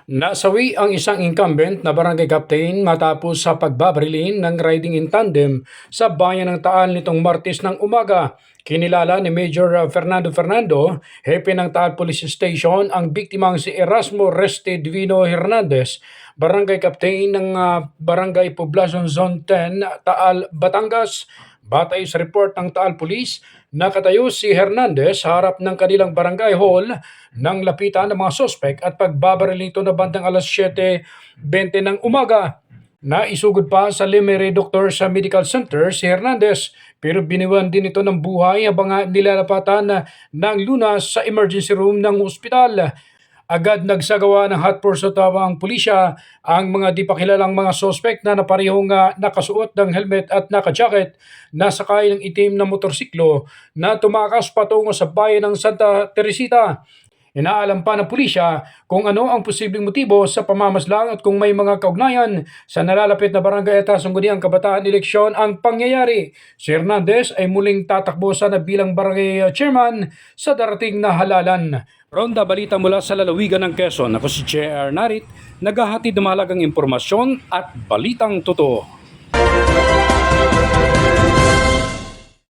Nasawi ang isang incumbent na barangay captain matapos sa pagbabarilin ng riding in tandem sa bayan ng Taal nitong Martes ng umaga. Kinilala ni Major Fernando, hepe ng Taal Police Station, ang biktimang si Erasmo Reste Divino Hernandez, barangay captain ng Barangay Poblacion Zone 10, Taal, Batangas. Batay sa report ng Taal Police, nakatayo si Hernandez sa harap ng kanilang barangay hall nang lapitan ng mga sospek at pagbabaril nito na bandang alas 7:20 ng umaga. Naisugod pa sa Limere Doctor sa Medical Center si Hernandez, pero biniwan din ito ng buhay habang nilalapatan ng lunas sa emergency room ng ospital. Agad nagsagawa ng hot pursuit ang pulisya ang mga di pa kilalang mga sospek na naparehong nakasuot ng helmet at naka-jacket na sakay ng itim na motorsiklo na tumakas patungo sa bayan ng Santa Teresita. Inaalam pa ng pulisya kung ano ang posibleng motibo sa pamamaslang at kung may mga kaugnayan sa nalalapit na barangay at sangguniang kabataan eleksyon ang pangyayari. Si Hernandez ay muling tatakbo sana bilang barangay chairman sa darating na halalan. Ronda balita mula sa lalawigan ng Quezon. Ako si J.R. Narit, naghahatid ng mahalagang impormasyon at balitang totoo.